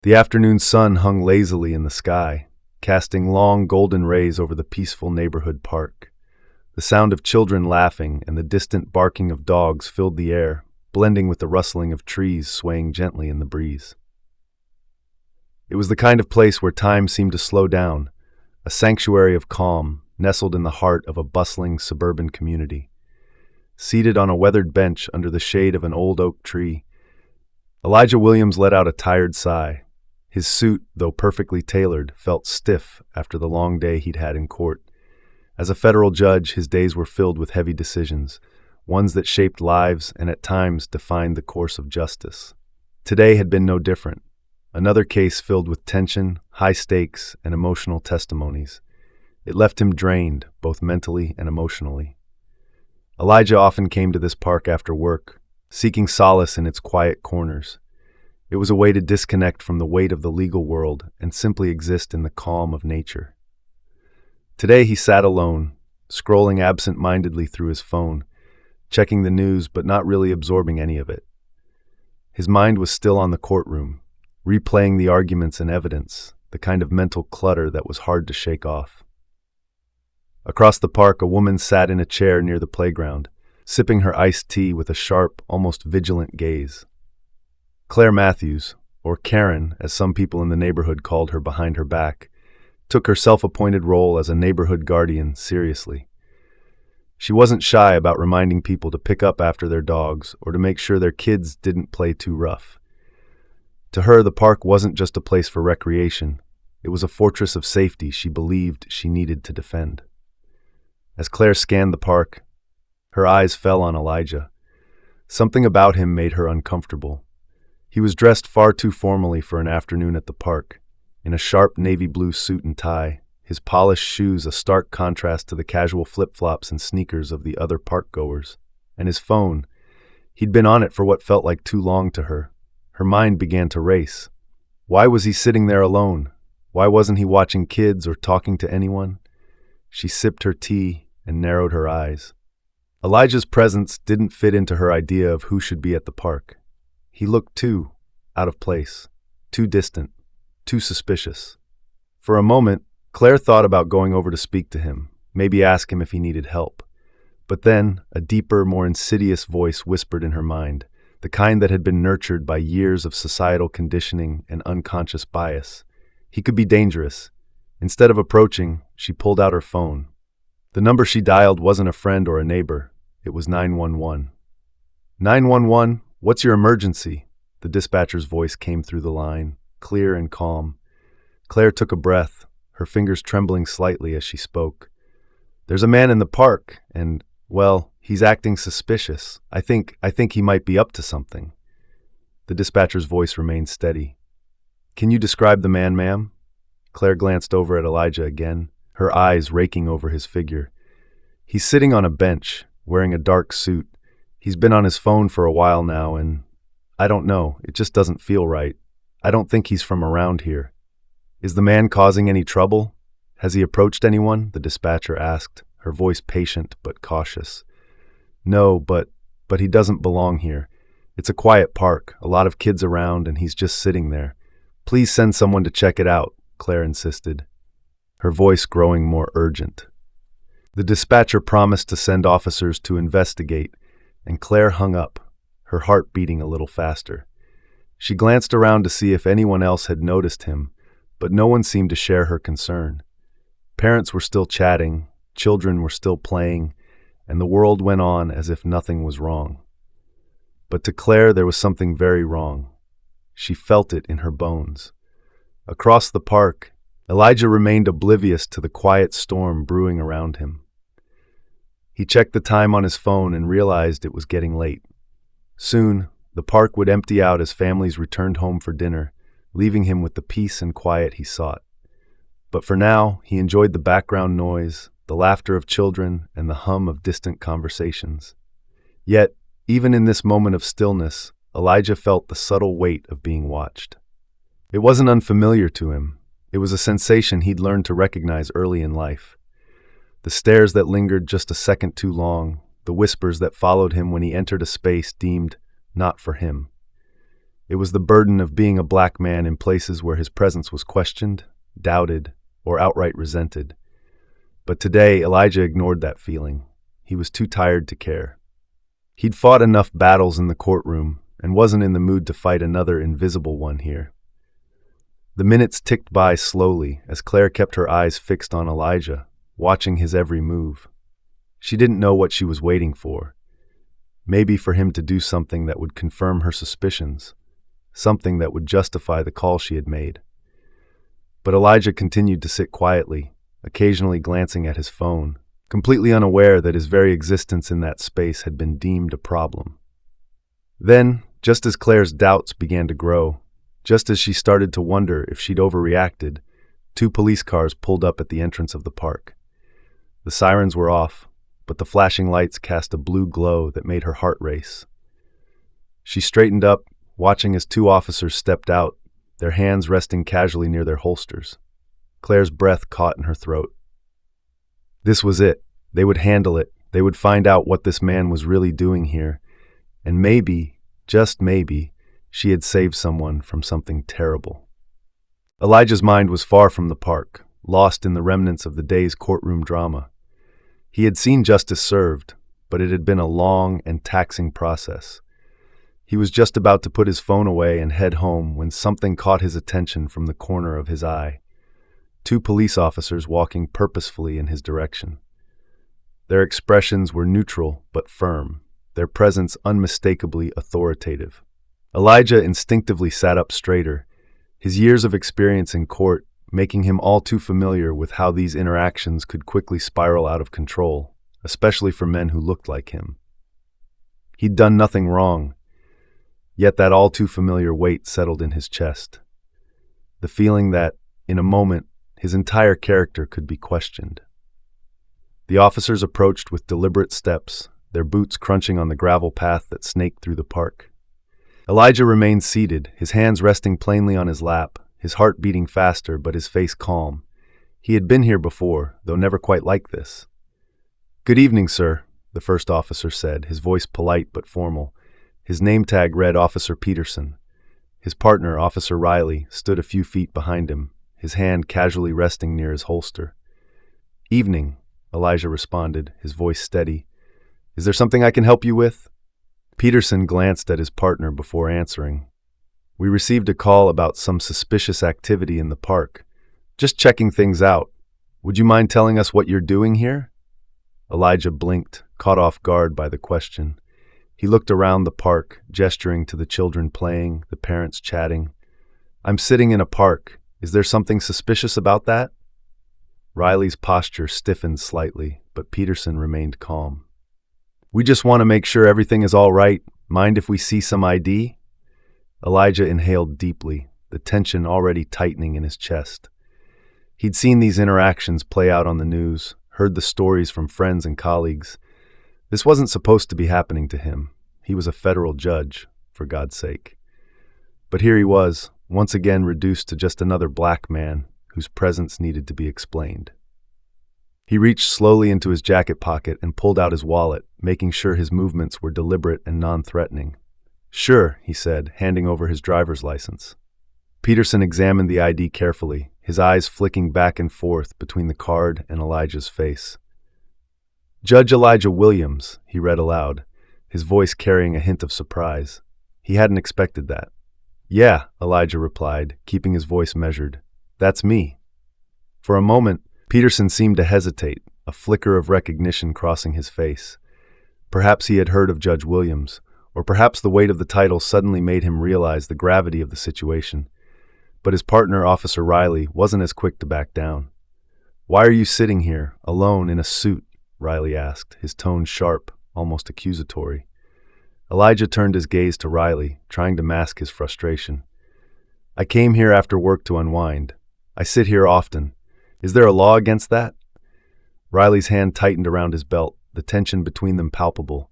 The afternoon sun hung lazily in the sky, casting long golden rays over the peaceful neighborhood park. The sound of children laughing and the distant barking of dogs filled the air, blending with the rustling of trees swaying gently in the breeze. It was the kind of place where time seemed to slow down, a sanctuary of calm, nestled in the heart of a bustling suburban community. Seated on a weathered bench under the shade of an old oak tree, Elijah Williams let out a tired sigh. His suit, though perfectly tailored, felt stiff after the long day he'd had in court. As a federal judge, his days were filled with heavy decisions, ones that shaped lives and at times defined the course of justice. Today had been no different. Another case filled with tension, high stakes, and emotional testimonies. It left him drained, both mentally and emotionally. Elijah often came to this park after work, seeking solace in its quiet corners. It was a way to disconnect from the weight of the legal world and simply exist in the calm of nature. Today he sat alone, scrolling absent-mindedly through his phone, checking the news but not really absorbing any of it. His mind was still on the courtroom, replaying the arguments and evidence, the kind of mental clutter that was hard to shake off. Across the park, a woman sat in a chair near the playground, sipping her iced tea with a sharp, almost vigilant gaze. Claire Matthews, or Karen, as some people in the neighborhood called her behind her back, took her self-appointed role as a neighborhood guardian seriously. She wasn't shy about reminding people to pick up after their dogs or to make sure their kids didn't play too rough. To her, the park wasn't just a place for recreation. It was a fortress of safety she believed she needed to defend. As Claire scanned the park, her eyes fell on Elijah. Something about him made her uncomfortable. He was dressed far too formally for an afternoon at the park, in a sharp navy blue suit and tie, his polished shoes a stark contrast to the casual flip-flops and sneakers of the other park-goers. And his phone, he'd been on it for what felt like too long to her. Her mind began to race. Why was he sitting there alone? Why wasn't he watching kids or talking to anyone? She sipped her tea and narrowed her eyes. Elijah's presence didn't fit into her idea of who should be at the park. He looked too out of place, too distant, too suspicious. For a moment, Claire thought about going over to speak to him, maybe ask him if he needed help. But then, a deeper, more insidious voice whispered in her mind, the kind that had been nurtured by years of societal conditioning and unconscious bias. He could be dangerous. Instead of approaching, she pulled out her phone. The number she dialed wasn't a friend or a neighbor. It was 911. 911, what's your emergency? The dispatcher's voice came through the line, clear and calm. Claire took a breath, her fingers trembling slightly as she spoke. There's a man in the park, and, well, he's acting suspicious. I think he might be up to something. The dispatcher's voice remained steady. Can you describe the man, ma'am? Claire glanced over at Elijah again, her eyes raking over his figure. He's sitting on a bench, wearing a dark suit. He's been on his phone for a while now, and I don't know, it just doesn't feel right. I don't think he's from around here. Is the man causing any trouble? Has he approached anyone? The dispatcher asked, her voice patient but cautious. No, but he doesn't belong here. It's a quiet park, a lot of kids around, and he's just sitting there. Please send someone to check it out, Claire insisted, her voice growing more urgent. The dispatcher promised to send officers to investigate, and Claire hung up, her heart beating a little faster. She glanced around to see if anyone else had noticed him, but no one seemed to share her concern. Parents were still chatting, children were still playing, and the world went on as if nothing was wrong. But to Claire there was something very wrong. She felt it in her bones. Across the park, Elijah remained oblivious to the quiet storm brewing around him. He checked the time on his phone and realized it was getting late. Soon, the park would empty out as families returned home for dinner, leaving him with the peace and quiet he sought. But for now, he enjoyed the background noise, the laughter of children, and the hum of distant conversations. Yet, even in this moment of stillness, Elijah felt the subtle weight of being watched. It wasn't unfamiliar to him. It was a sensation he'd learned to recognize early in life. The stares that lingered just a second too long, the whispers that followed him when he entered a space deemed not for him. It was the burden of being a black man in places where his presence was questioned, doubted, or outright resented. But today, Elijah ignored that feeling. He was too tired to care. He'd fought enough battles in the courtroom and wasn't in the mood to fight another invisible one here. The minutes ticked by slowly as Claire kept her eyes fixed on Elijah, watching his every move. She didn't know what she was waiting for. Maybe for him to do something that would confirm her suspicions, something that would justify the call she had made. But Elijah continued to sit quietly, occasionally glancing at his phone, completely unaware that his very existence in that space had been deemed a problem. Then, just as Claire's doubts began to grow, just as she started to wonder if she'd overreacted, 2 police cars pulled up at the entrance of the park. The sirens were off, but the flashing lights cast a blue glow that made her heart race. She straightened up, watching as 2 officers stepped out, their hands resting casually near their holsters. Claire's breath caught in her throat. This was it. They would handle it. They would find out what this man was really doing here. And maybe, just maybe, she had saved someone from something terrible. Elijah's mind was far from the park, lost in the remnants of the day's courtroom drama. He had seen justice served, but it had been a long and taxing process. He was just about to put his phone away and head home when something caught his attention from the corner of his eye. 2 police officers walking purposefully in his direction. Their expressions were neutral but firm, their presence unmistakably authoritative. Elijah instinctively sat up straighter, his years of experience in court making him all too familiar with how these interactions could quickly spiral out of control, especially for men who looked like him. He'd done nothing wrong, yet that all too familiar weight settled in his chest. The feeling that, in a moment, his entire character could be questioned. The officers approached with deliberate steps, their boots crunching on the gravel path that snaked through the park. Elijah remained seated, his hands resting plainly on his lap, his heart beating faster but his face calm. He had been here before, though never quite like this. "Good evening, sir," the first officer said, his voice polite but formal. His name tag read Officer Peterson. His partner, Officer Riley, stood a few feet behind him, his hand casually resting near his holster. "Evening," Elijah responded, his voice steady. "Is there something I can help you with?" Peterson glanced at his partner before answering. "We received a call about some suspicious activity in the park. Just checking things out. Would you mind telling us what you're doing here?" Elijah blinked, caught off guard by the question. He looked around the park, gesturing to the children playing, the parents chatting. "I'm sitting in a park. Is there something suspicious about that?" Riley's posture stiffened slightly, but Peterson remained calm. "We just want to make sure everything is all right. Mind if we see some ID?" Elijah inhaled deeply, the tension already tightening in his chest. He'd seen these interactions play out on the news, heard the stories from friends and colleagues. This wasn't supposed to be happening to him. He was a federal judge, for God's sake. But here he was, once again reduced to just another black man whose presence needed to be explained. He reached slowly into his jacket pocket and pulled out his wallet, making sure his movements were deliberate and non-threatening. "Sure," he said, handing over his driver's license. Peterson examined the ID carefully, his eyes flicking back and forth between the card and Elijah's face. "Judge Elijah Williams," he read aloud, his voice carrying a hint of surprise. He hadn't expected that. "Yeah," Elijah replied, keeping his voice measured. "That's me." For a moment, Peterson seemed to hesitate, a flicker of recognition crossing his face. Perhaps he had heard of Judge Williams, or perhaps the weight of the title suddenly made him realize the gravity of the situation. But his partner, Officer Riley, wasn't as quick to back down. "Why are you sitting here, alone in a suit?" Riley asked, his tone sharp, almost accusatory. Elijah turned his gaze to Riley, trying to mask his frustration. "I came here after work to unwind. I sit here often. Is there a law against that?" Riley's hand tightened around his belt, the tension between them palpable.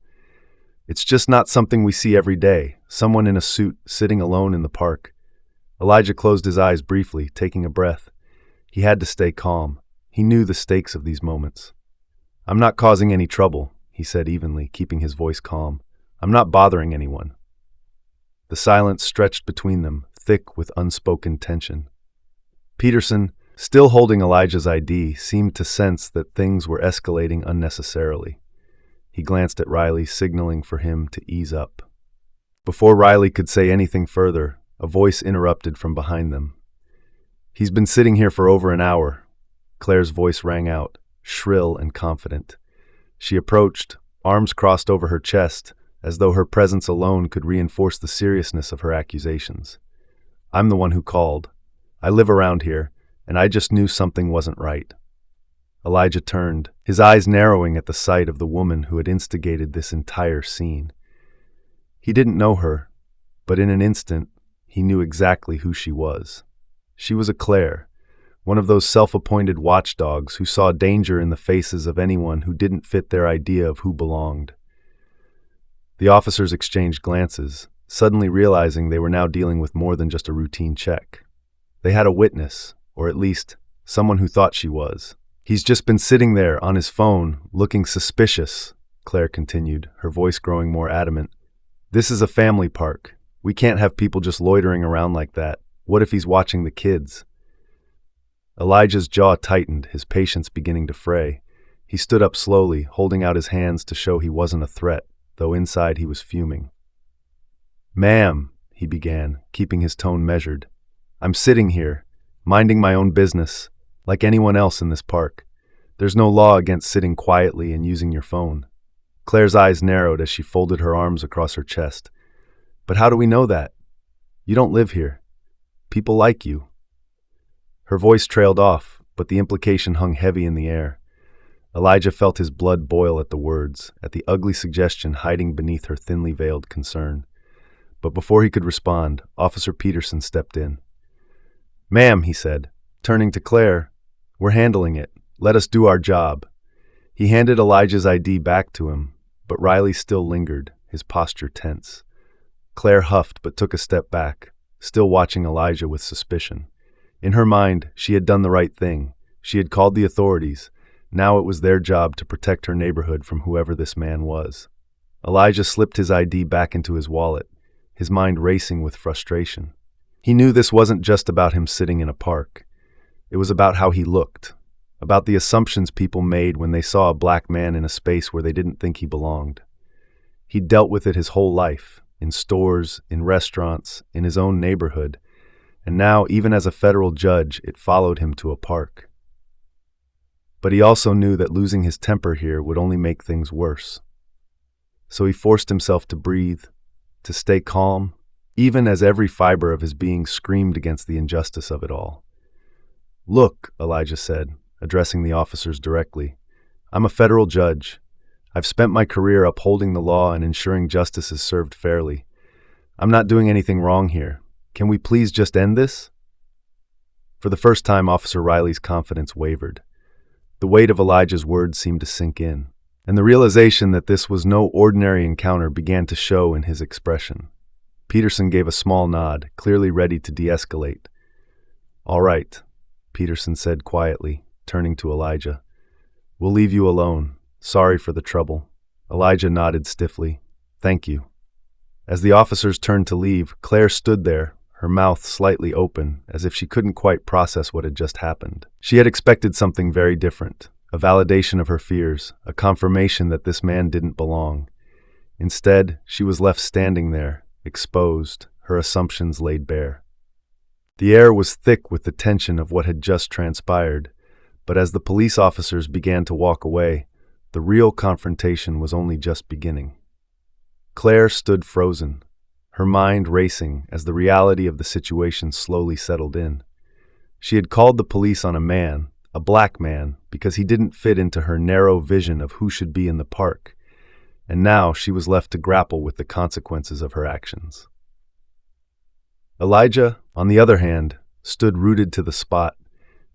"It's just not something we see every day, someone in a suit sitting alone in the park." Elijah closed his eyes briefly, taking a breath. He had to stay calm. He knew the stakes of these moments. "I'm not causing any trouble," he said evenly, keeping his voice calm. "I'm not bothering anyone." The silence stretched between them, thick with unspoken tension. Peterson, still holding Elijah's ID, seemed to sense that things were escalating unnecessarily. He glanced at Riley, signaling for him to ease up. Before Riley could say anything further, a voice interrupted from behind them. "He's been sitting here for over an hour." Claire's voice rang out, shrill and confident. She approached, arms crossed over her chest, as though her presence alone could reinforce the seriousness of her accusations. "I'm the one who called. I live around here, and I just knew something wasn't right." Elijah turned, his eyes narrowing at the sight of the woman who had instigated this entire scene. He didn't know her, but in an instant, he knew exactly who she was. She was a Claire, one of those self-appointed watchdogs who saw danger in the faces of anyone who didn't fit their idea of who belonged. The officers exchanged glances, suddenly realizing they were now dealing with more than just a routine check. They had a witness, or at least, someone who thought she was. "He's just been sitting there on his phone, looking suspicious," Claire continued, her voice growing more adamant. "This is a family park. We can't have people just loitering around like that. What if he's watching the kids?" Elijah's jaw tightened, his patience beginning to fray. He stood up slowly, holding out his hands to show he wasn't a threat, though inside he was fuming. "Ma'am," he began, keeping his tone measured, "I'm sitting here, minding my own business, like anyone else in this park. There's no law against sitting quietly and using your phone." Claire's eyes narrowed as she folded her arms across her chest. "But how do we know that? You don't live here. People like you." Her voice trailed off, but the implication hung heavy in the air. Elijah felt his blood boil at the words, at the ugly suggestion hiding beneath her thinly veiled concern. But before he could respond, Officer Peterson stepped in. "Ma'am," he said, turning to Claire, "we're handling it. Let us do our job." He handed Elijah's ID back to him, but Riley still lingered, his posture tense. Claire huffed but took a step back, still watching Elijah with suspicion. In her mind, she had done the right thing. She had called the authorities. Now it was their job to protect her neighborhood from whoever this man was. Elijah slipped his ID back into his wallet, his mind racing with frustration. He knew this wasn't just about him sitting in a park. It was about how he looked, about the assumptions people made when they saw a black man in a space where they didn't think he belonged. He'd dealt with it his whole life, in stores, in restaurants, in his own neighborhood, and now, even as a federal judge, it followed him to a park. But he also knew that losing his temper here would only make things worse. So he forced himself to breathe, to stay calm, even as every fiber of his being screamed against the injustice of it all. "Look," Elijah said, addressing the officers directly, "I'm a federal judge. I've spent my career upholding the law and ensuring justice is served fairly. I'm not doing anything wrong here. Can we please just end this?" For the first time, Officer Riley's confidence wavered. The weight of Elijah's words seemed to sink in, and the realization that this was no ordinary encounter began to show in his expression. Peterson gave a small nod, clearly ready to de-escalate. "All right," Peterson said quietly, turning to Elijah. "We'll leave you alone. Sorry for the trouble." Elijah nodded stiffly. "Thank you." As the officers turned to leave, Claire stood there, her mouth slightly open, as if she couldn't quite process what had just happened. She had expected something very different, a validation of her fears, a confirmation that this man didn't belong. Instead, she was left standing there, exposed, her assumptions laid bare. The air was thick with the tension of what had just transpired, but as the police officers began to walk away, the real confrontation was only just beginning. Claire stood frozen, her mind racing as the reality of the situation slowly settled in. She had called the police on a man, a black man, because he didn't fit into her narrow vision of who should be in the park, and now she was left to grapple with the consequences of her actions. Elijah, on the other hand, stood rooted to the spot,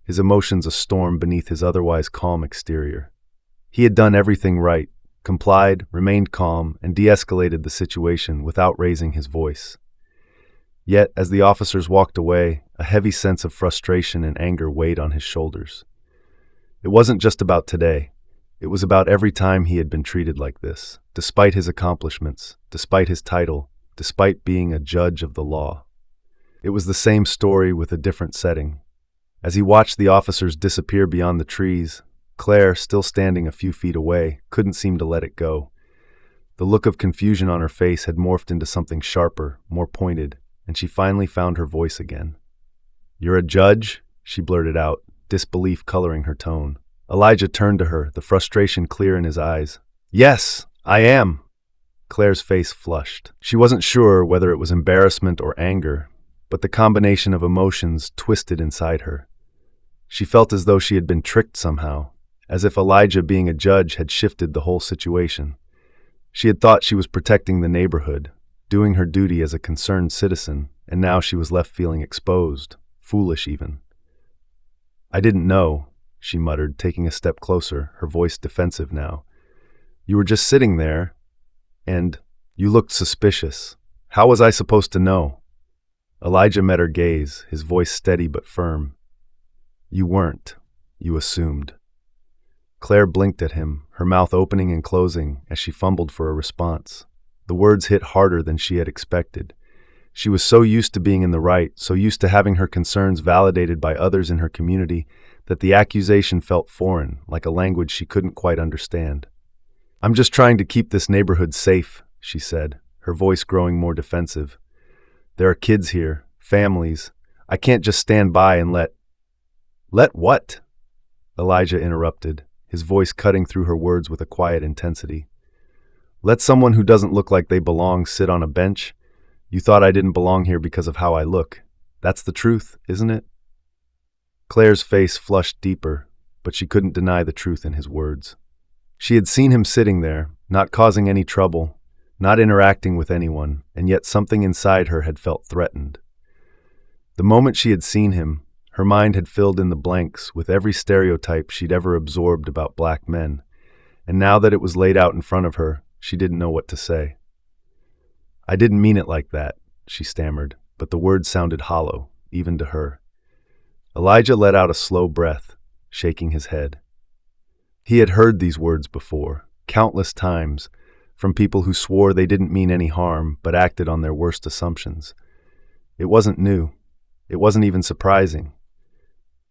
his emotions a storm beneath his otherwise calm exterior. He had done everything right, complied, remained calm, and de-escalated the situation without raising his voice. Yet, as the officers walked away, a heavy sense of frustration and anger weighed on his shoulders. It wasn't just about today. It was about every time he had been treated like this, despite his accomplishments, despite his title, despite being a judge of the law. It was the same story with a different setting. As he watched the officers disappear beyond the trees, Claire, still standing a few feet away, couldn't seem to let it go. The look of confusion on her face had morphed into something sharper, more pointed, and she finally found her voice again. "You're a judge?" she blurted out, disbelief coloring her tone. Elijah turned to her, the frustration clear in his eyes. "Yes, I am." Claire's face flushed. She wasn't sure whether it was embarrassment or anger, but the combination of emotions twisted inside her. She felt as though she had been tricked somehow, as if Elijah being a judge had shifted the whole situation. She had thought she was protecting the neighborhood, doing her duty as a concerned citizen, and now she was left feeling exposed, foolish even. "I didn't know," she muttered, taking a step closer, her voice defensive now. "You were just sitting there, and you looked suspicious. How was I supposed to know?" Elijah met her gaze, his voice steady but firm. "You weren't. You assumed." Claire blinked at him, her mouth opening and closing as she fumbled for a response. The words hit harder than she had expected. She was so used to being in the right, so used to having her concerns validated by others in her community, that the accusation felt foreign, like a language she couldn't quite understand. "I'm just trying to keep this neighborhood safe," she said, her voice growing more defensive. "There are kids here, families. I can't just stand by and let—" "Let what?" Elijah interrupted, his voice cutting through her words with a quiet intensity. "Let someone who doesn't look like they belong sit on a bench? You thought I didn't belong here because of how I look. That's the truth, isn't it?" Claire's face flushed deeper, but she couldn't deny the truth in his words. She had seen him sitting there, not causing any trouble, not interacting with anyone, and yet something inside her had felt threatened. The moment she had seen him, her mind had filled in the blanks with every stereotype she'd ever absorbed about black men, and now that it was laid out in front of her, she didn't know what to say. "I didn't mean it like that," she stammered, but the words sounded hollow, even to her. Elijah let out a slow breath, shaking his head. He had heard these words before, countless times, from people who swore they didn't mean any harm but acted on their worst assumptions. It wasn't new. It wasn't even surprising.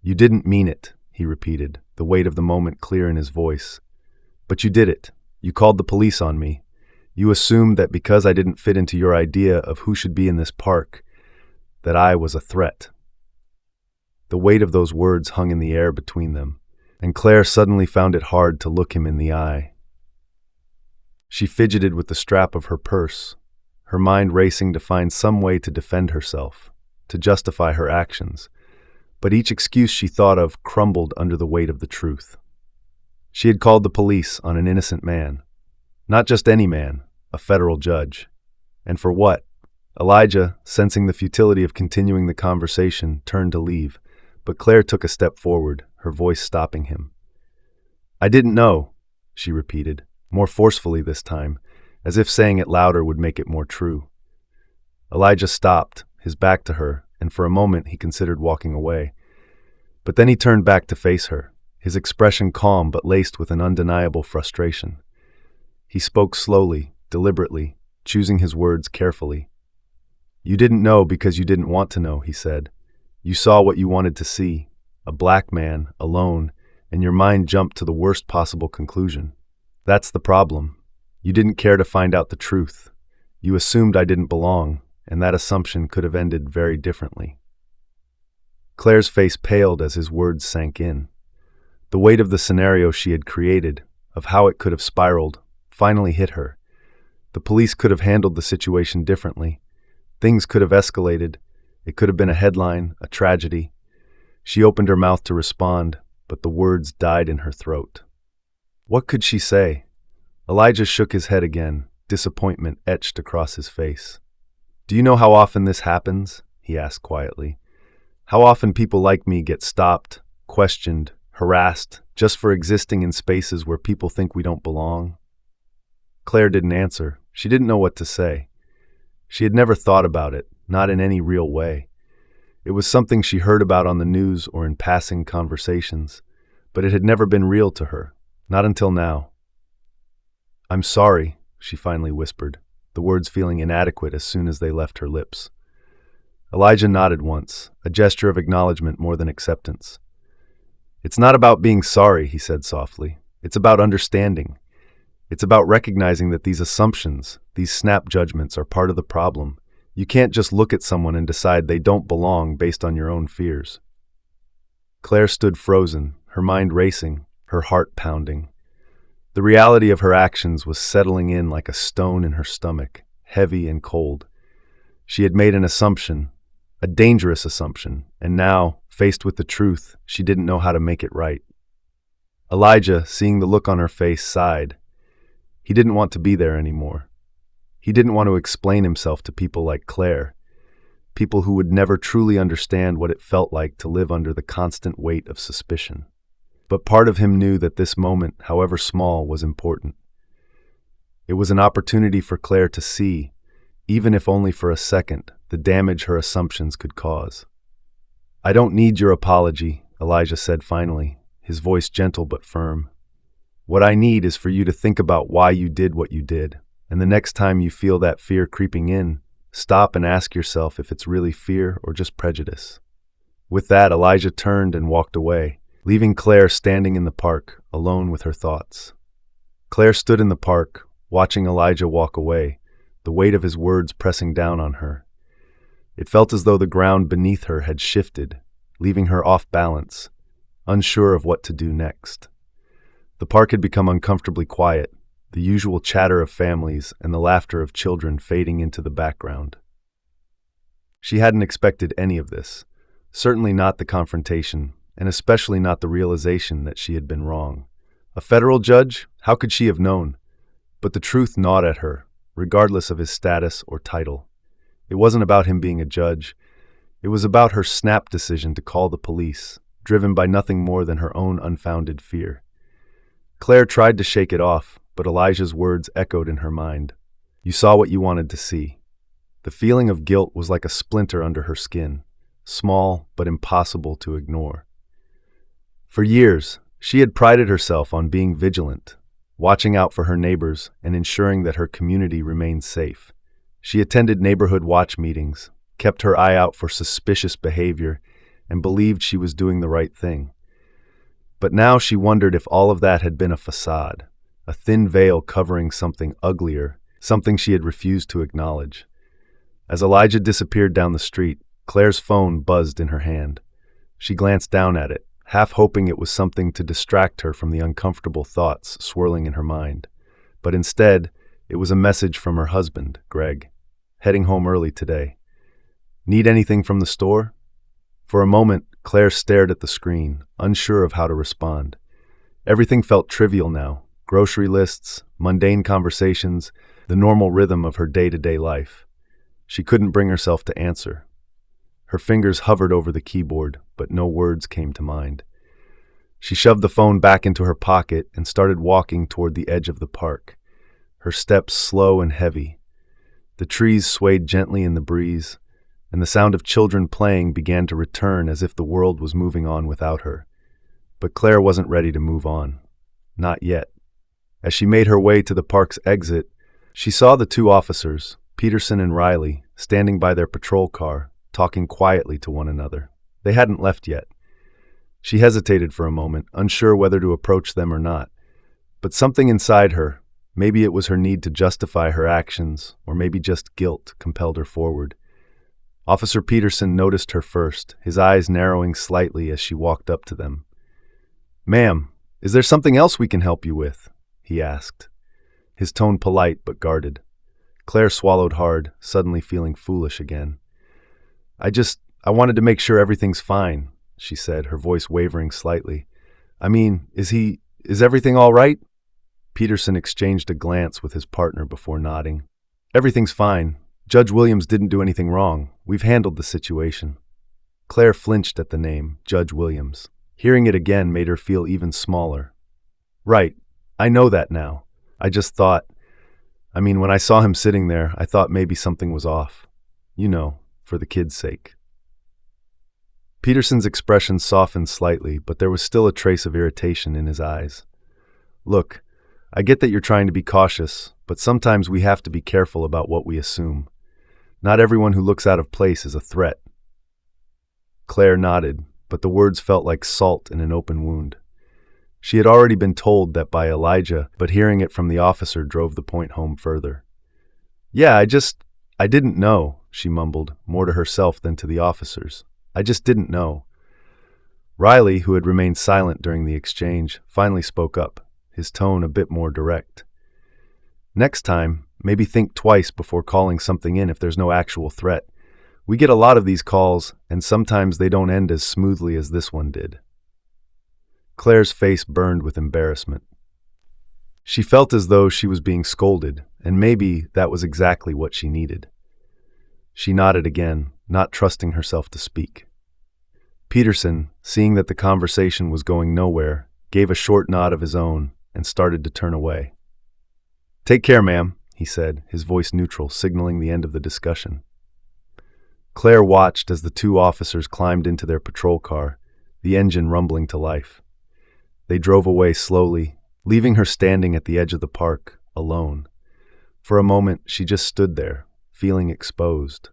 "You didn't mean it," he repeated, the weight of the moment clear in his voice. "But you did it. You called the police on me. You assumed that because I didn't fit into your idea of who should be in this park, that I was a threat." The weight of those words hung in the air between them, and Claire suddenly found it hard to look him in the eye. She fidgeted with the strap of her purse, her mind racing to find some way to defend herself, to justify her actions, but each excuse she thought of crumbled under the weight of the truth. She had called the police on an innocent man. Not just any man, a federal judge. And for what? Elijah, sensing the futility of continuing the conversation, turned to leave, but Claire took a step forward, her voice stopping him. "I didn't know," she repeated, more forcefully this time, as if saying it louder would make it more true. Elijah stopped, his back to her, and for a moment he considered walking away. But then he turned back to face her, his expression calm but laced with an undeniable frustration. He spoke slowly, deliberately, choosing his words carefully. "You didn't know because you didn't want to know," he said. "You saw what you wanted to see, a black man, alone, and your mind jumped to the worst possible conclusion. That's the problem. You didn't care to find out the truth. You assumed I didn't belong, and that assumption could have ended very differently." Claire's face paled as his words sank in. The weight of the scenario she had created, of how it could have spiraled, finally hit her. The police could have handled the situation differently. Things could have escalated. It could have been a headline, a tragedy. She opened her mouth to respond, but the words died in her throat. What could she say? Elijah shook his head again, disappointment etched across his face. "Do you know how often this happens?" he asked quietly. "How often people like me get stopped, questioned, harassed, just for existing in spaces where people think we don't belong?" Claire didn't answer. She didn't know what to say. She had never thought about it, not in any real way. It was something she heard about on the news or in passing conversations, but it had never been real to her, not until now. "I'm sorry," she finally whispered. the words feeling inadequate as soon as they left her lips. Elijah nodded once, a gesture of acknowledgement more than acceptance. "It's not about being sorry," he said softly. "It's about understanding. It's about recognizing that these assumptions, these snap judgments, are part of the problem. You can't just look at someone and decide they don't belong based on your own fears." Claire stood frozen, her mind racing, her heart pounding. The reality of her actions was settling in like a stone in her stomach, heavy and cold. She had made an assumption, a dangerous assumption, and now, faced with the truth, she didn't know how to make it right. Elijah, seeing the look on her face, sighed. He didn't want to be there anymore. He didn't want to explain himself to people like Claire, people who would never truly understand what it felt like to live under the constant weight of suspicion. But part of him knew that this moment, however small, was important. It was an opportunity for Claire to see, even if only for a second, the damage her assumptions could cause. "I don't need your apology," Elijah said finally, his voice gentle but firm. "What I need is for you to think about why you did what you did, and the next time you feel that fear creeping in, stop and ask yourself if it's really fear or just prejudice." With that, Elijah turned and walked away, leaving Claire standing in the park, alone with her thoughts. Claire stood in the park, watching Elijah walk away, the weight of his words pressing down on her. It felt as though the ground beneath her had shifted, leaving her off balance, unsure of what to do next. The park had become uncomfortably quiet, the usual chatter of families and the laughter of children fading into the background. She hadn't expected any of this, certainly not the confrontation, and especially not the realization that she had been wrong. A federal judge? How could she have known? But the truth gnawed at her, regardless of his status or title. It wasn't about him being a judge. It was about her snap decision to call the police, driven by nothing more than her own unfounded fear. Claire tried to shake it off, but Elijah's words echoed in her mind. "You saw what you wanted to see." The feeling of guilt was like a splinter under her skin, small but impossible to ignore. For years, she had prided herself on being vigilant, watching out for her neighbors and ensuring that her community remained safe. She attended neighborhood watch meetings, kept her eye out for suspicious behavior, and believed she was doing the right thing. But now she wondered if all of that had been a facade, a thin veil covering something uglier, something she had refused to acknowledge. As Elijah disappeared down the street, Claire's phone buzzed in her hand. She glanced down at it, half hoping it was something to distract her from the uncomfortable thoughts swirling in her mind. But instead, it was a message from her husband, Greg, heading home early today. "Need anything from the store?" For a moment, Claire stared at the screen, unsure of how to respond. Everything felt trivial now. Grocery lists, mundane conversations, the normal rhythm of her day-to-day life. She couldn't bring herself to answer. Her fingers hovered over the keyboard, but no words came to mind. She shoved the phone back into her pocket and started walking toward the edge of the park, her steps slow and heavy. The trees swayed gently in the breeze, and the sound of children playing began to return as if the world was moving on without her. But Claire wasn't ready to move on. Not yet. As she made her way to the park's exit, she saw the two officers, Peterson and Riley, standing by their patrol car, talking quietly to one another. They hadn't left yet. She hesitated for a moment, unsure whether to approach them or not. But something inside her, maybe it was her need to justify her actions, or maybe just guilt, compelled her forward. Officer Peterson noticed her first, his eyes narrowing slightly as she walked up to them. "Ma'am, is there something else we can help you with?" he asked, his tone polite but guarded. Claire swallowed hard, suddenly feeling foolish again. I wanted to make sure everything's fine," she said, her voice wavering slightly. "I mean, is everything all right?" Peterson exchanged a glance with his partner before nodding. "Everything's fine. Judge Williams didn't do anything wrong. We've handled the situation." Claire flinched at the name, Judge Williams. Hearing it again made her feel even smaller. "Right. I know that now. I just thought... when I saw him sitting there, I thought maybe something was off. You know, for the kids' sake." Peterson's expression softened slightly, but there was still a trace of irritation in his eyes. "Look, I get that you're trying to be cautious, but sometimes we have to be careful about what we assume. Not everyone who looks out of place is a threat. Claire nodded, but the words felt like salt in an open wound. She had already been told that by Elijah, but hearing it from the officer drove the point home further. "Yeah, I didn't know," she mumbled, more to herself than to the officers. "I just didn't know." Riley, who had remained silent during the exchange, finally spoke up, his tone a bit more direct. "Next time, maybe think twice before calling something in if there's no actual threat. We get a lot of these calls, and sometimes they don't end as smoothly as this one did." Claire's face burned with embarrassment. She felt as though she was being scolded, and maybe that was exactly what she needed. She nodded again, not trusting herself to speak. Peterson, seeing that the conversation was going nowhere, gave a short nod of his own and started to turn away. "Take care, ma'am," he said, his voice neutral, signaling the end of the discussion. Claire watched as the two officers climbed into their patrol car, the engine rumbling to life. They drove away slowly, leaving her standing at the edge of the park, alone. For a moment, she just stood there, feeling exposed.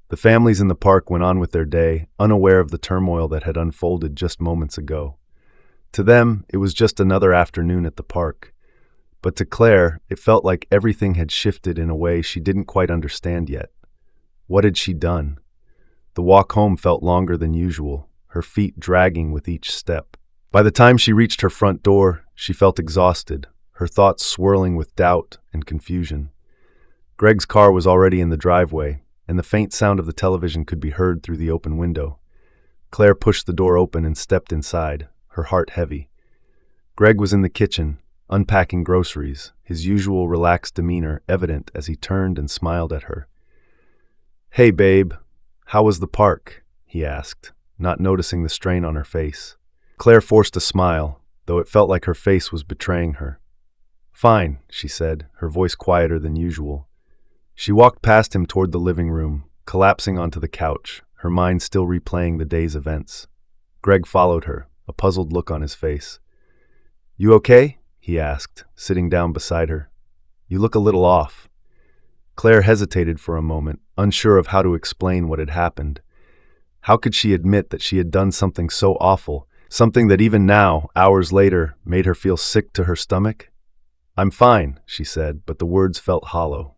The families in the park went on with their day, unaware of the turmoil that had unfolded just moments ago. To them, it was just another afternoon at the park. But to Claire, it felt like everything had shifted in a way she didn't quite understand yet. What had she done? The walk home felt longer than usual, her feet dragging with each step. By the time she reached her front door, she felt exhausted, her thoughts swirling with doubt and confusion. Greg's car was already in the driveway, and the faint sound of the television could be heard through the open window. Claire pushed the door open and stepped inside, her heart heavy. Greg was in the kitchen, unpacking groceries, his usual relaxed demeanor evident as he turned and smiled at her. "Hey, babe, how was the park?" he asked, not noticing the strain on her face. Claire forced a smile, though it felt like her face was betraying her. "Fine," she said, her voice quieter than usual. She walked past him toward the living room, collapsing onto the couch, her mind still replaying the day's events. Greg followed her, a puzzled look on his face. "You okay?" he asked, sitting down beside her. "You look a little off." Claire hesitated for a moment, unsure of how to explain what had happened. How could she admit that she had done something so awful, something that even now, hours later, made her feel sick to her stomach? "I'm fine," she said, but the words felt hollow.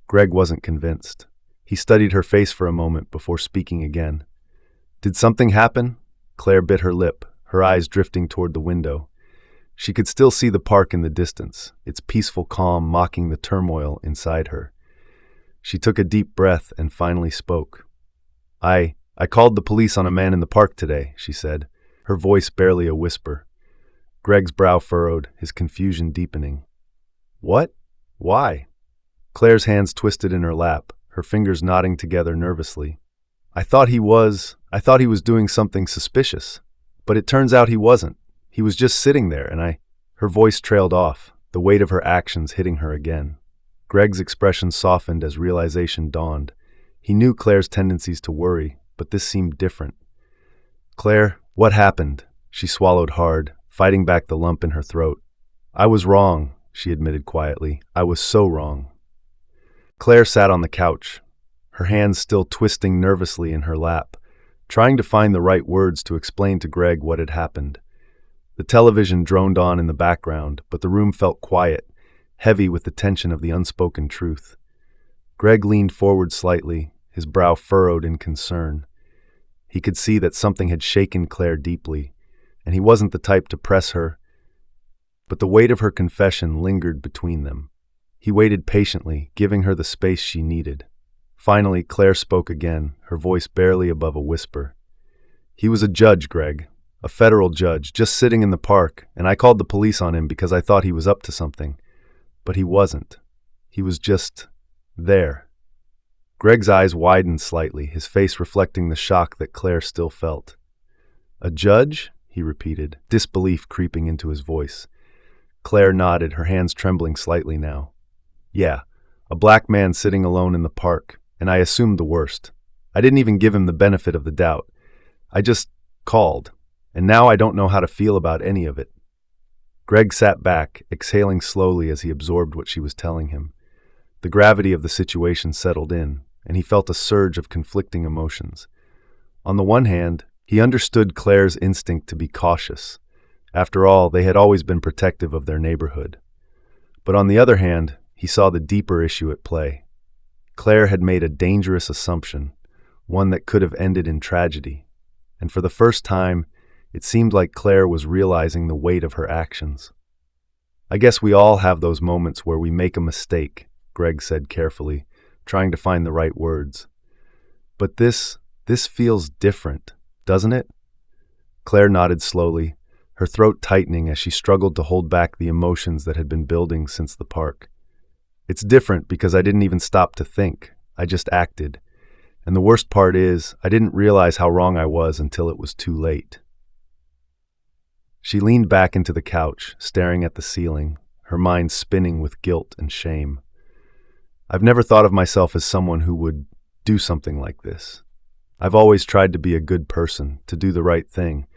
Greg wasn't convinced. He studied her face for a moment before speaking again. "Did something happen?" Claire bit her lip, her eyes drifting toward the window. She could still see the park in the distance, its peaceful calm mocking the turmoil inside her. She took a deep breath and finally spoke. I called the police on a man in the park today," she said, her voice barely a whisper. Greg's brow furrowed, his confusion deepening. "What? Why?" Claire's hands twisted in her lap, her fingers knotting together nervously. I thought he was doing something suspicious. But it turns out he wasn't. He was just sitting there, and Her voice trailed off, the weight of her actions hitting her again. Greg's expression softened as realization dawned. He knew Claire's tendencies to worry, but this seemed different. "Claire, what happened?" She swallowed hard, fighting back the lump in her throat. "I was wrong," she admitted quietly. "I was so wrong." Claire sat on the couch, her hands still twisting nervously in her lap, trying to find the right words to explain to Greg what had happened. The television droned on in the background, but the room felt quiet, heavy with the tension of the unspoken truth. Greg leaned forward slightly, his brow furrowed in concern. He could see that something had shaken Claire deeply, and he wasn't the type to press her, but the weight of her confession lingered between them. He waited patiently, giving her the space she needed. Finally, Claire spoke again, her voice barely above a whisper. "He was a judge, Greg, a federal judge, just sitting in the park, and I called the police on him because I thought he was up to something. But he wasn't. He was just there." Greg's eyes widened slightly, his face reflecting the shock that Claire still felt. "A judge?" he repeated, disbelief creeping into his voice. Claire nodded, her hands trembling slightly now. "Yeah, a black man sitting alone in the park, and I assumed the worst. I didn't even give him the benefit of the doubt. I just called, and now I don't know how to feel about any of it." Greg sat back, exhaling slowly as he absorbed what she was telling him. The gravity of the situation settled in, and he felt a surge of conflicting emotions. On the one hand, he understood Claire's instinct to be cautious. After all, they had always been protective of their neighborhood. But on the other hand, he saw the deeper issue at play. Claire had made a dangerous assumption, one that could have ended in tragedy. And for the first time, it seemed like Claire was realizing the weight of her actions. "I guess we all have those moments where we make a mistake," Greg said carefully, trying to find the right words. "But this feels different, doesn't it?" Claire nodded slowly, her throat tightening as she struggled to hold back the emotions that had been building since the park. "It's different because I didn't even stop to think. I just acted. And the worst part is, I didn't realize how wrong I was until it was too late." She leaned back into the couch, staring at the ceiling, her mind spinning with guilt and shame. "I've never thought of myself as someone who would do something like this. I've always tried to be a good person, to do the right thing.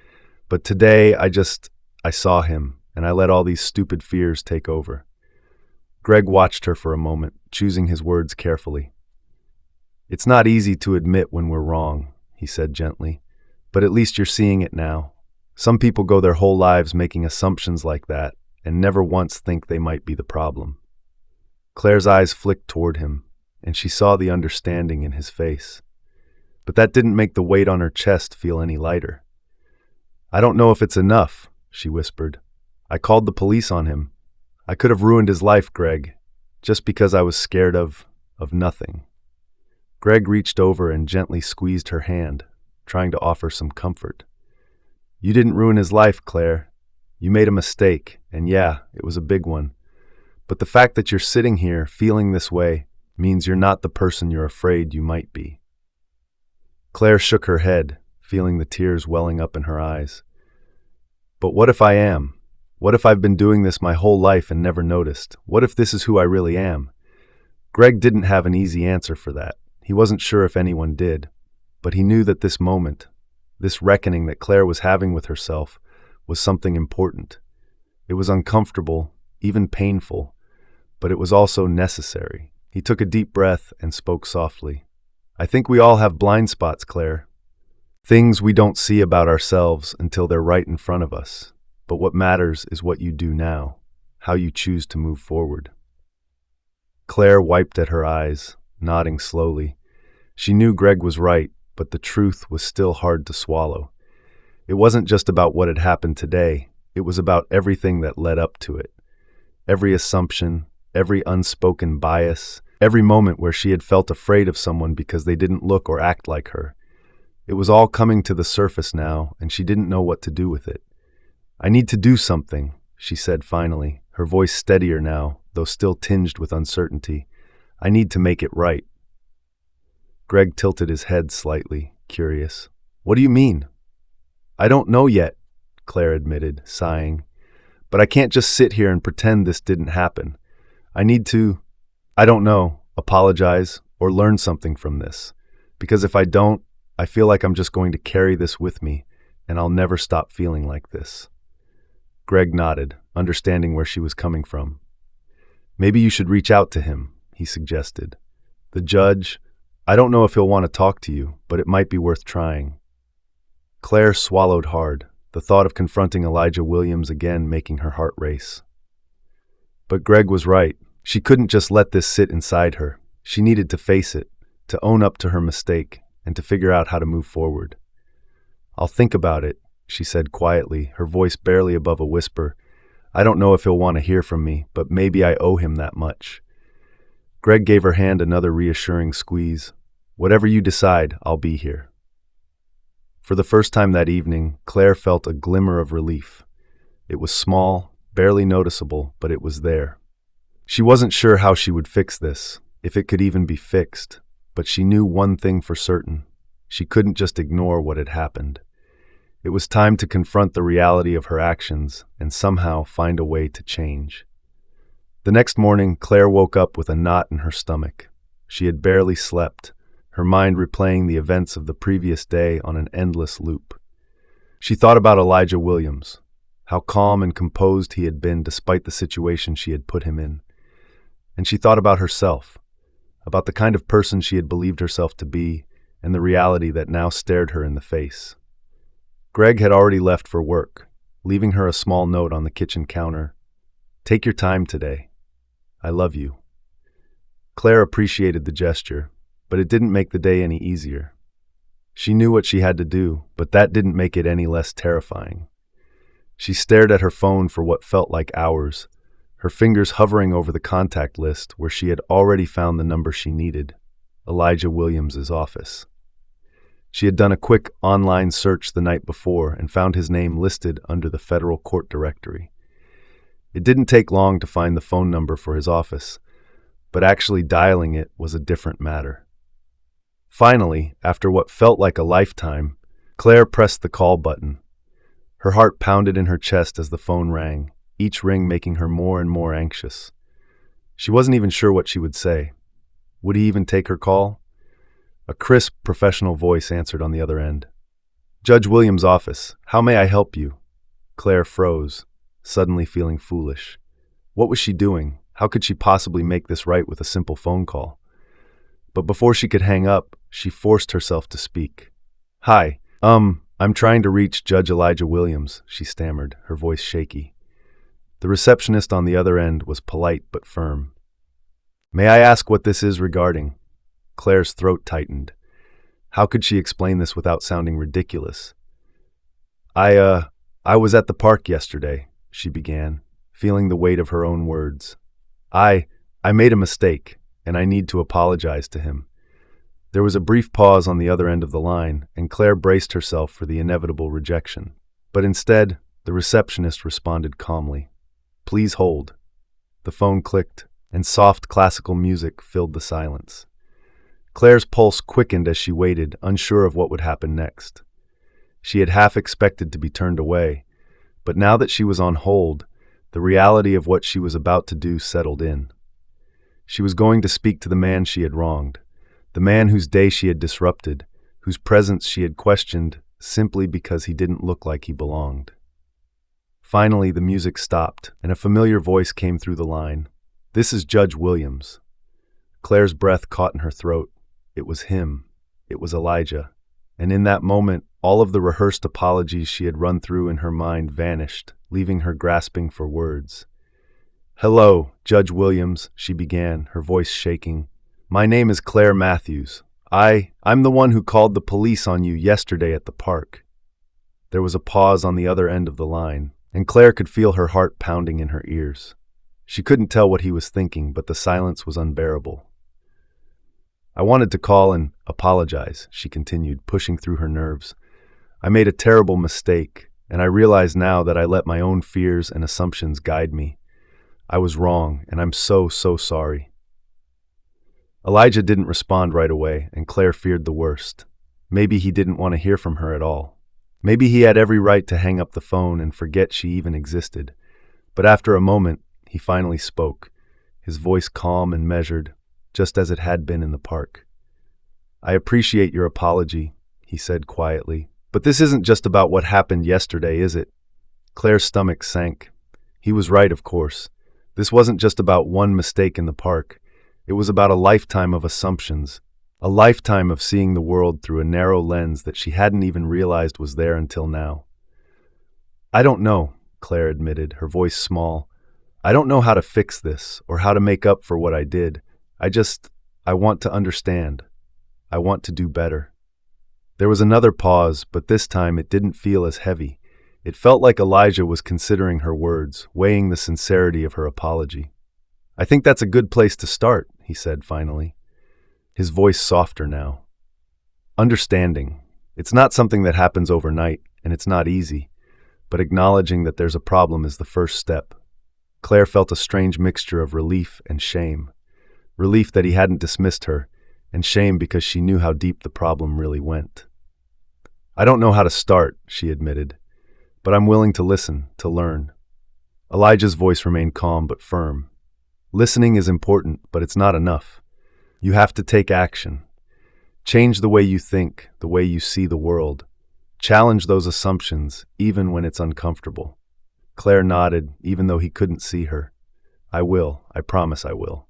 But today, I saw him, and I let all these stupid fears take over." Greg watched her for a moment, choosing his words carefully. "It's not easy to admit when we're wrong," he said gently, "but at least you're seeing it now. Some people go their whole lives making assumptions like that and never once think they might be the problem." Claire's eyes flicked toward him, and she saw the understanding in his face. But that didn't make the weight on her chest feel any lighter. "I don't know if it's enough," she whispered. "I called the police on him. I could have ruined his life, Greg, just because I was scared of nothing." Greg reached over and gently squeezed her hand, trying to offer some comfort. "You didn't ruin his life, Claire. You made a mistake, and yeah, it was a big one. But the fact that you're sitting here feeling this way means you're not the person you're afraid you might be." Claire shook her head, feeling the tears welling up in her eyes. "But what if I am? What if I've been doing this my whole life and never noticed? What if this is who I really am?" Greg didn't have an easy answer for that. He wasn't sure if anyone did, but he knew that this moment, this reckoning that Claire was having with herself, was something important. It was uncomfortable, even painful, but it was also necessary. He took a deep breath and spoke softly. "I think we all have blind spots, Claire. Things we don't see about ourselves until they're right in front of us. But what matters is what you do now, how you choose to move forward." Claire wiped at her eyes, nodding slowly. She knew Greg was right, but the truth was still hard to swallow. It wasn't just about what had happened today, it was about everything that led up to it. Every assumption, every unspoken bias, every moment where she had felt afraid of someone because they didn't look or act like her. It was all coming to the surface now, and she didn't know what to do with it. "I need to do something," she said finally, her voice steadier now, though still tinged with uncertainty. "I need to make it right." Greg tilted his head slightly, curious. "What do you mean?" "I don't know yet," Claire admitted, sighing. "But I can't just sit here and pretend this didn't happen. I need to, I don't know, apologize or learn something from this. Because if I don't, I feel like I'm just going to carry this with me, and I'll never stop feeling like this." Greg nodded, understanding where she was coming from. "Maybe you should reach out to him," he suggested. "The judge, I don't know if he'll want to talk to you, but it might be worth trying." Claire swallowed hard, the thought of confronting Elijah Williams again making her heart race. But Greg was right. She couldn't just let this sit inside her. She needed to face it, to own up to her mistake, and to figure out how to move forward. "I'll think about it," she said quietly, her voice barely above a whisper. "I don't know if he'll want to hear from me, but maybe I owe him that much." Greg gave her hand another reassuring squeeze. "Whatever you decide, I'll be here." For the first time that evening, Claire felt a glimmer of relief. It was small, barely noticeable, but it was there. She wasn't sure how she would fix this, if it could even be fixed, but she knew one thing for certain. She couldn't just ignore what had happened. It was time to confront the reality of her actions and somehow find a way to change. The next morning, Claire woke up with a knot in her stomach. She had barely slept, her mind replaying the events of the previous day on an endless loop. She thought about Elijah Williams, how calm and composed he had been despite the situation she had put him in. And she thought about herself, about the kind of person she had believed herself to be, and the reality that now stared her in the face. Greg had already left for work, leaving her a small note on the kitchen counter. "Take your time today. I love you." Claire appreciated the gesture, but it didn't make the day any easier. She knew what she had to do, but that didn't make it any less terrifying. She stared at her phone for what felt like hours, her fingers hovering over the contact list where she had already found the number she needed, Elijah Williams's office. She had done a quick online search the night before and found his name listed under the federal court directory. It didn't take long to find the phone number for his office, but actually dialing it was a different matter. Finally, after what felt like a lifetime, Claire pressed the call button. Her heart pounded in her chest as the phone rang, each ring making her more and more anxious. She wasn't even sure what she would say. Would he even take her call? A crisp, professional voice answered on the other end. "Judge Williams' office. How may I help you?" Claire froze, suddenly feeling foolish. What was she doing? How could she possibly make this right with a simple phone call? But before she could hang up, she forced herself to speak. "Hi, I'm trying to reach Judge Elijah Williams," she stammered, her voice shaky. The receptionist on the other end was polite but firm. "May I ask what this is regarding?" Claire's throat tightened. How could she explain this without sounding ridiculous? I was at the park yesterday," she began, feeling the weight of her own words. I made a mistake, and I need to apologize to him." There was a brief pause on the other end of the line, and Claire braced herself for the inevitable rejection. But instead, the receptionist responded calmly. "Please hold." The phone clicked, and soft classical music filled the silence. Claire's pulse quickened as she waited, unsure of what would happen next. She had half expected to be turned away, but now that she was on hold, the reality of what she was about to do settled in. She was going to speak to the man she had wronged, the man whose day she had disrupted, whose presence she had questioned simply because he didn't look like he belonged. Finally, the music stopped, and a familiar voice came through the line. "This is Judge Williams." Claire's breath caught in her throat. It was him. It was Elijah. And in that moment, all of the rehearsed apologies she had run through in her mind vanished, leaving her grasping for words. "Hello, Judge Williams," she began, her voice shaking. "My name is Claire Matthews. I'm the one who called the police on you yesterday at the park." There was a pause on the other end of the line, and Claire could feel her heart pounding in her ears. She couldn't tell what he was thinking, but the silence was unbearable. "I wanted to call and apologize," she continued, pushing through her nerves. "I made a terrible mistake, and I realize now that I let my own fears and assumptions guide me. I was wrong, and I'm so sorry." Elijah didn't respond right away, and Claire feared the worst. Maybe he didn't want to hear from her at all. Maybe he had every right to hang up the phone and forget she even existed. But after a moment, he finally spoke, his voice calm and measured, just as it had been in the park. "I appreciate your apology," he said quietly. "But this isn't just about what happened yesterday, is it?" Claire's stomach sank. He was right, of course. This wasn't just about one mistake in the park. It was about a lifetime of assumptions, a lifetime of seeing the world through a narrow lens that she hadn't even realized was there until now. "I don't know," Claire admitted, her voice small. "I don't know how to fix this or how to make up for what I did. I want to understand. I want to do better." There was another pause, but this time it didn't feel as heavy. It felt like Elijah was considering her words, weighing the sincerity of her apology. "I think that's a good place to start," he said finally, his voice softer now. "Understanding. It's not something that happens overnight, and it's not easy, but acknowledging that there's a problem is the first step." Claire felt a strange mixture of relief and shame. Relief that he hadn't dismissed her, and shame because she knew how deep the problem really went. "I don't know how to start," she admitted, "but I'm willing to listen, to learn." Elijah's voice remained calm but firm. "Listening is important, but it's not enough. You have to take action. Change the way you think, the way you see the world. Challenge those assumptions, even when it's uncomfortable." Claire nodded, even though he couldn't see her. I will. I promise I will.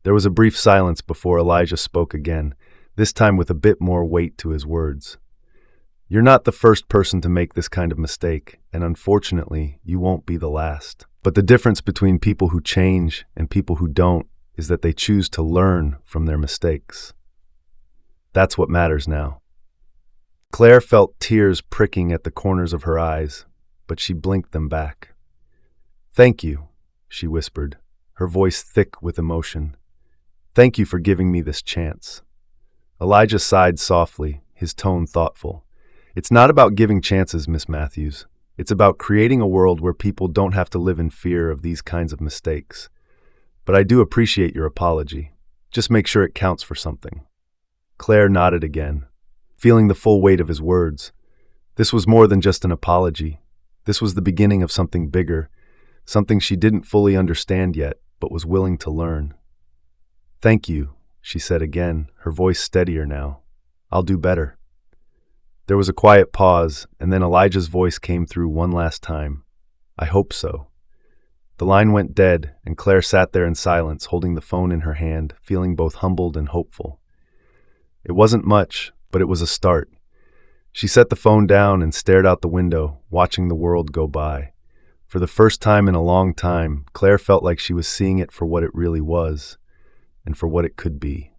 There was a brief silence before Elijah spoke again, this time with a bit more weight to his words. You're not the first person to make this kind of mistake, and unfortunately, you won't be the last. But the difference between people who change and people who don't is that they choose to learn from their mistakes. That's what matters now. Claire felt tears pricking at the corners of her eyes, but she blinked them back. Thank you, she whispered, her voice thick with emotion. Thank you for giving me this chance. Elijah sighed softly, his tone thoughtful. It's not about giving chances, Miss Matthews. It's about creating a world where people don't have to live in fear of these kinds of mistakes. But I do appreciate your apology. Just make sure it counts for something. Claire nodded again, feeling the full weight of his words. This was more than just an apology. This was the beginning of something bigger, something she didn't fully understand yet, but was willing to learn. Thank you, she said again, her voice steadier now. I'll do better. There was a quiet pause, and then Elijah's voice came through one last time. I hope so. The line went dead, and Claire sat there in silence, holding the phone in her hand, feeling both humbled and hopeful. It wasn't much, but it was a start. She set the phone down and stared out the window, watching the world go by. For the first time in a long time, Claire felt like she was seeing it for what it really was, and for what it could be.